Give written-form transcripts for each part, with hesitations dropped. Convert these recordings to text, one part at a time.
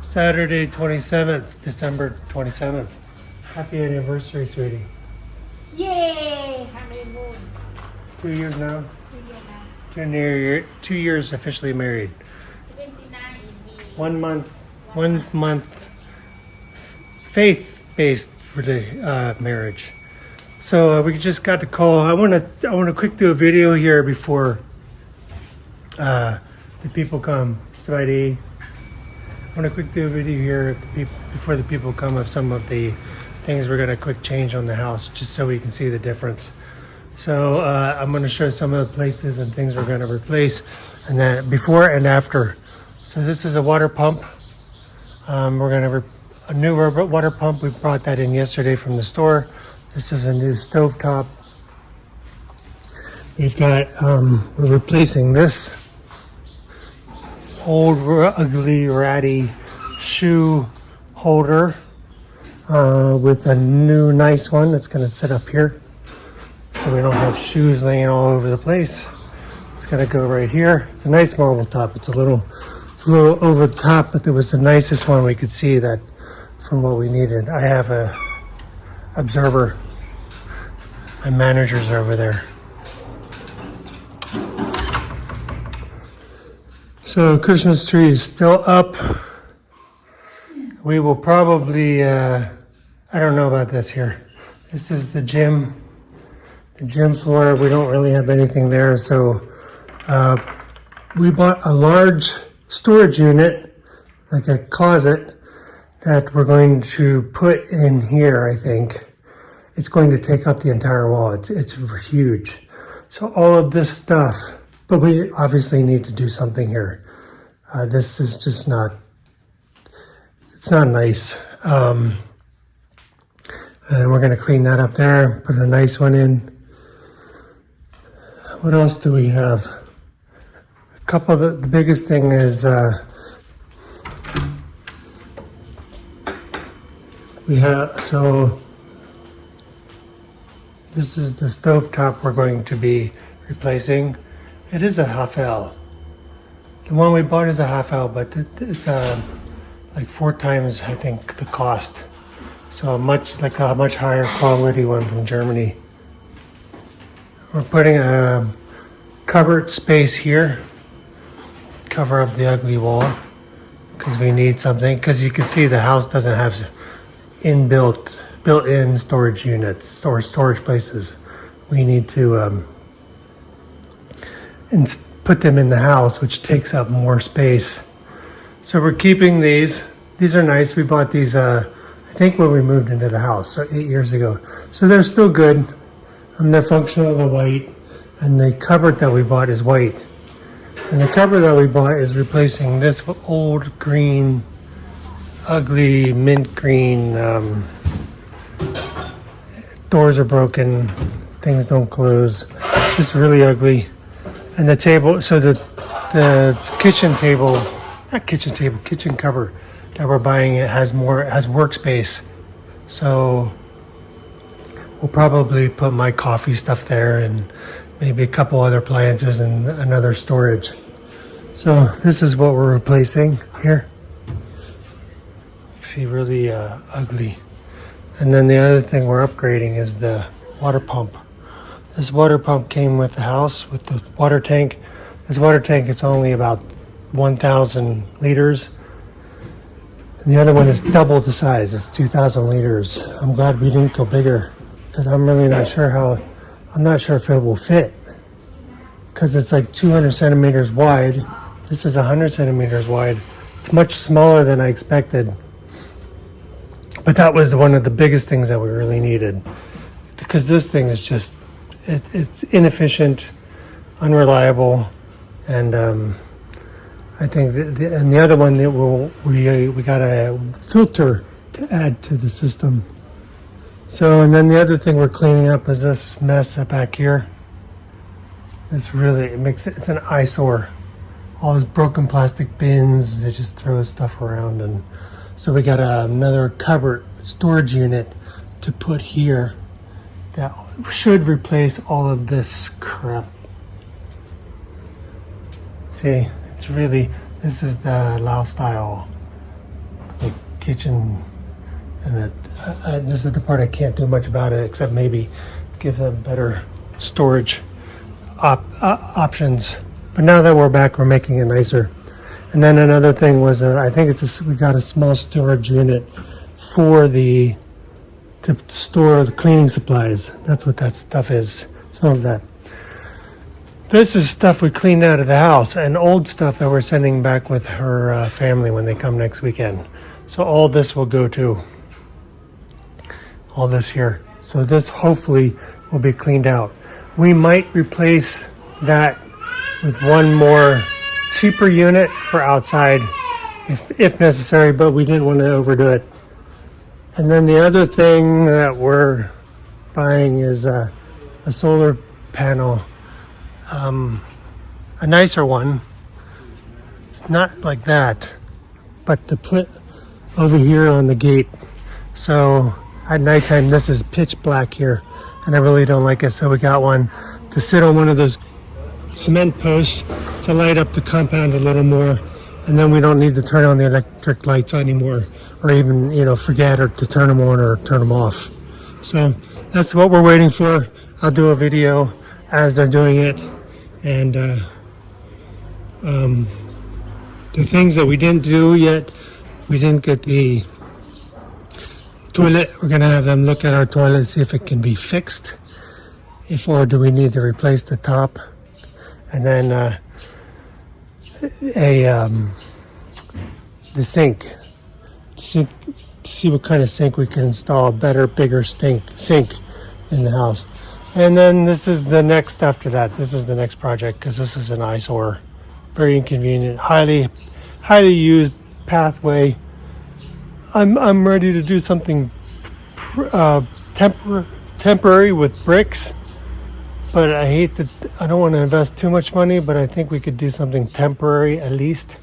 Saturday 27th, December 27th. Happy anniversary, sweetie. Yay! Honeymoon. 2 years now. 2 years now. 2 years officially married. 29 in May. 1 month. 1 month faith-based marriage. So we just got to call. I want to quick do a video here before the people come. Sweetie. I want to quick do a video here before the people come of some of the things we're going to quick change on the house, just so we can see the difference. So I'm going to show some of the places and things we're going to replace, and then before and after. So this is a water pump. We're going to a new water pump. We brought that in yesterday from the store. This is a new stovetop. We've got we're replacing this old ugly ratty shoe holder with a new nice one that's going to sit up here so we don't have shoes laying all over the place. It's going to go right here. It's a nice marble top. It's a little over the top, but it was the nicest one we could see that from what we needed. I have a observer. My managers are over there. So Christmas tree is still up. We will probably, I don't know about this here. This is the gym floor. We don't really have anything there. So we bought a large storage unit, like a closet, that we're going to put in here, I think. It's going to take up the entire wall. It's huge. So all of this stuff, but we obviously need to do something here. This is just not, it's not nice. And we're going to clean that up there, put a nice one in. What else do we have? A couple of the biggest thing is we have, so this is the stovetop we're going to be replacing. It is a half L. The one we bought is a half L, but it's like 4 times, I think, the cost. So a much higher quality one from Germany. We're putting a cupboard space here, cover up the ugly wall, because we need something. Because you can see the house doesn't have built-in storage units or storage places. We need to put them in the house, which takes up more space. So we're keeping these. These are nice. We bought these, I think, when we moved into the house, so 8 years ago. So they're still good. And they're functional, they're white. And the cupboard that we bought is white. And the cupboard that we bought is replacing this old green, ugly mint green. Doors are broken, things don't close, just really ugly. And the table, so the kitchen cover that we're buying, it has workspace. So we'll probably put my coffee stuff there and maybe a couple other appliances and another storage. So this is what we're replacing here. You see, really ugly. And then the other thing we're upgrading is the water pump. This water pump came with the house, with the water tank. This water tank is only about 1,000 liters. And the other one is double the size. It's 2,000 liters. I'm glad we didn't go bigger, because I'm really not sure if it will fit. Because it's like 200 centimeters wide. This is 100 centimeters wide. It's much smaller than I expected. But that was one of the biggest things that we really needed, because this thing is just, it's inefficient, unreliable, and I think and the other one that we got a filter to add to the system. So, and then the other thing we're cleaning up is this mess up back here. It's an eyesore. All those broken plastic bins, they just throw stuff around, and so we got another cupboard storage unit to put here that should replace all of this crap. See, it's really, this is the Lao style kitchen, and this is the part I can't do much about it except maybe give them better storage options. But now that we're back, we're making it nicer. And then another thing was, I think we got a small storage unit to store the cleaning supplies. That's what that stuff is. Some of that. This is stuff we cleaned out of the house and old stuff that we're sending back with her family when they come next weekend. So all this will go to all this here. So this hopefully will be cleaned out. We might replace that with one more cheaper unit for outside if necessary, but we didn't want to overdo it. And then the other thing that we're buying is a solar panel, a nicer one. It's not like that, but to put over here on the gate. So at nighttime, this is pitch black here, and I really don't like it. So we got one to sit on one of those cement posts to light up the compound a little more, and then we don't need to turn on the electric lights anymore, or even forget or to turn them on or turn them off. So that's what we're waiting for. I'll do a video as they're doing it, and the things that we didn't do yet, we didn't get the toilet. We're gonna have them look at our toilet, see if it can be fixed, or do we need to replace the top, and then the sink to see what kind of sink we can install, a better, bigger sink in the house. And then this is the next after that. This is the next project because this is an eyesore, very inconvenient, highly used pathway. I'm ready to do something temporary with bricks, but I don't want to invest too much money, but I think we could do something temporary at least,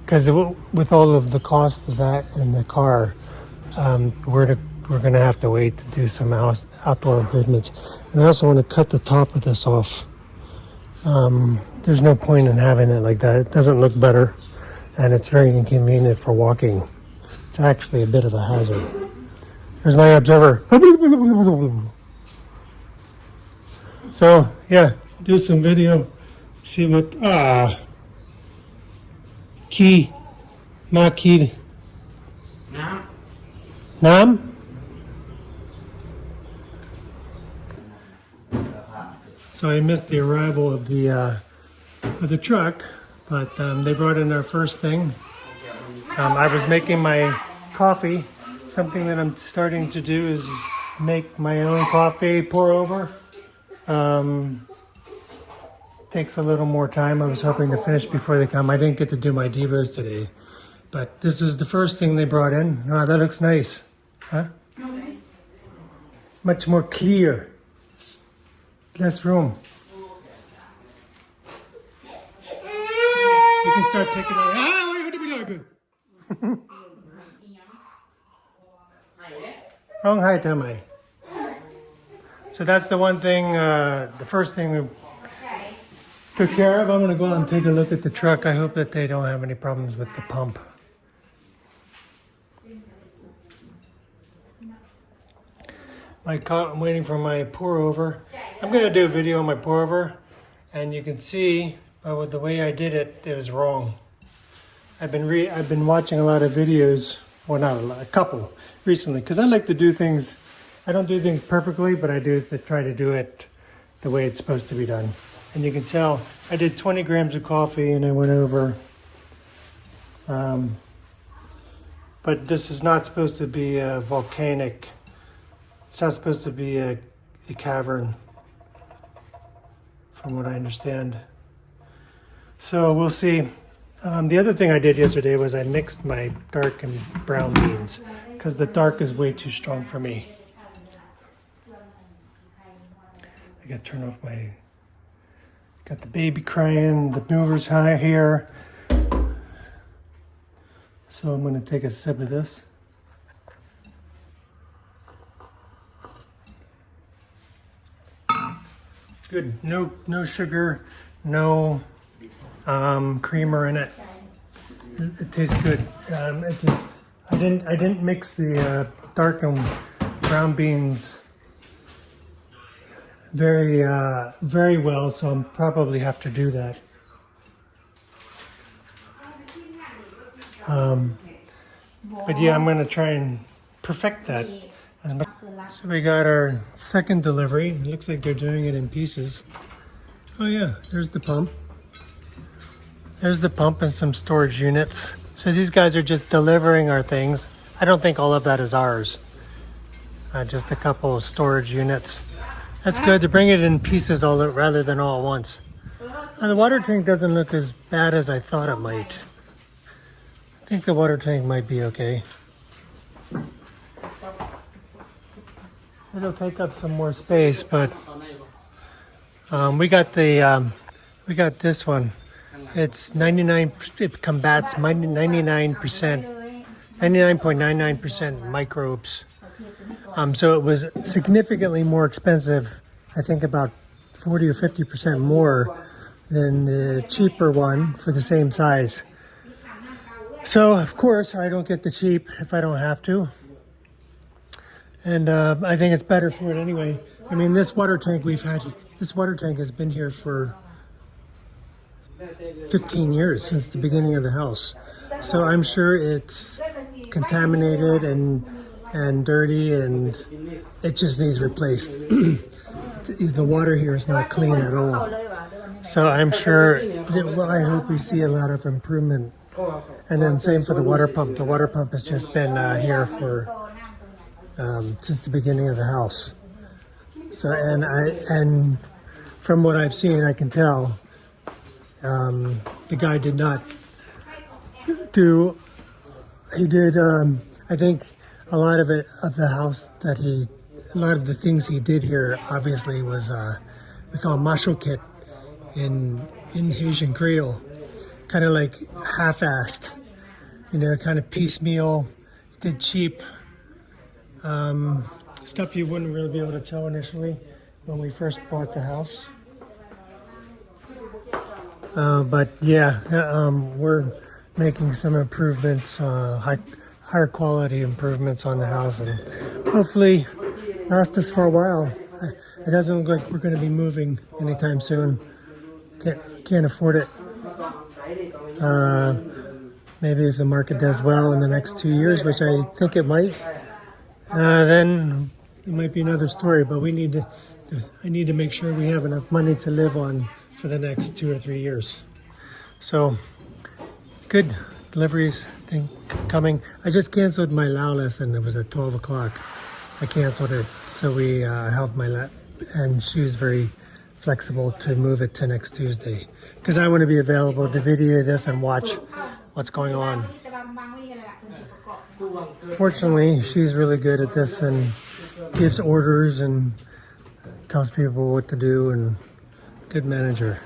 because with all of the cost of that and the car, we're going to have to wait to do some outdoor improvements. And I also want to cut the top of this off. There's no point in having it like that. It doesn't look better, and it's very inconvenient for walking. It's actually a bit of a hazard. There's my observer. So yeah, do some video, see what key, ma key, nam. So I missed the arrival of the truck, but they brought in our first thing. I was making my coffee. Something that I'm starting to do is make my own coffee, pour over. Takes a little more time. I was hoping to finish before they come. I didn't get to do my Devos today, but this is the first thing they brought in. Wow, that looks nice, huh? Much more clear, less room. You can start taking it. Wrong height, am I? So that's the one thing, the first thing we took care of. I'm going to go out and take a look at the truck. I hope that they don't have any problems with the pump. I'm waiting for my pour over. I'm going to do a video on my pour over, and you can see with the way I did it, it was wrong. I've been watching a lot of videos, well, not a lot, a couple recently, because I like to do things. I don't do things perfectly, but I try to do it the way it's supposed to be done. And you can tell I did 20 grams of coffee, and I went over. But this is not supposed to be a volcanic. It's not supposed to be a cavern, from what I understand. So we'll see. The other thing I did yesterday was I mixed my dark and brown beans because the dark is way too strong for me. I got to turn off got the baby crying, the mover's high here. So I'm going to take a sip of this. Good, no sugar, no creamer in it. It tastes good. I didn't mix the dark and brown beans very well, so I'll probably have to do that. But yeah, I'm gonna try and perfect that as much. So we got our second delivery. It looks like they're doing it in pieces. Oh yeah, there's the pump. There's the pump and some storage units. So these guys are just delivering our things. I don't think all of that is ours. Just a couple of storage units. That's good to bring it in pieces rather than all at once. The water tank doesn't look as bad as I thought it might. I think the water tank might be okay. It'll take up some more space, but we got this one. It's 99. It combats 99.99% microbes. So it was significantly more expensive. I think about 40 or 50% more than the cheaper one for the same size. So of course I don't get the cheap if I don't have to. And I think it's better for it anyway. I mean, this water tank has been here for 15 years, since the beginning of the house. So I'm sure it's contaminated and dirty, and it just needs replaced. The water here is not clean at all. So I'm sure I hope we see a lot of improvement. And then same for the water pump. The water pump has just been here for since the beginning of the house. So and from what I've seen, I can tell the guy did not do. He did. I think a lot of the house a lot of the things he did here obviously was we call macho kit in Haitian Creole, kind of like half-assed, kind of piecemeal. Did cheap stuff you wouldn't really be able to tell initially when we first bought the house. But yeah, we're making some improvements, higher quality improvements on the house, and hopefully last us for a while. It doesn't look like we're going to be moving anytime soon. Can't afford it. Maybe if the market does well in the next 2 years, which I think it might, then it might be another story. But I need to make sure we have enough money to live on for the next 2 or 3 years. So good deliveries coming. I just canceled my Lao lesson. It was at 12 o'clock. I canceled it, so we helped my lap, and she was very flexible to move it to next Tuesday because I want to be available to video this and watch what's going on. Fortunately, she's really good at this and gives orders and tells people what to do, and good manager.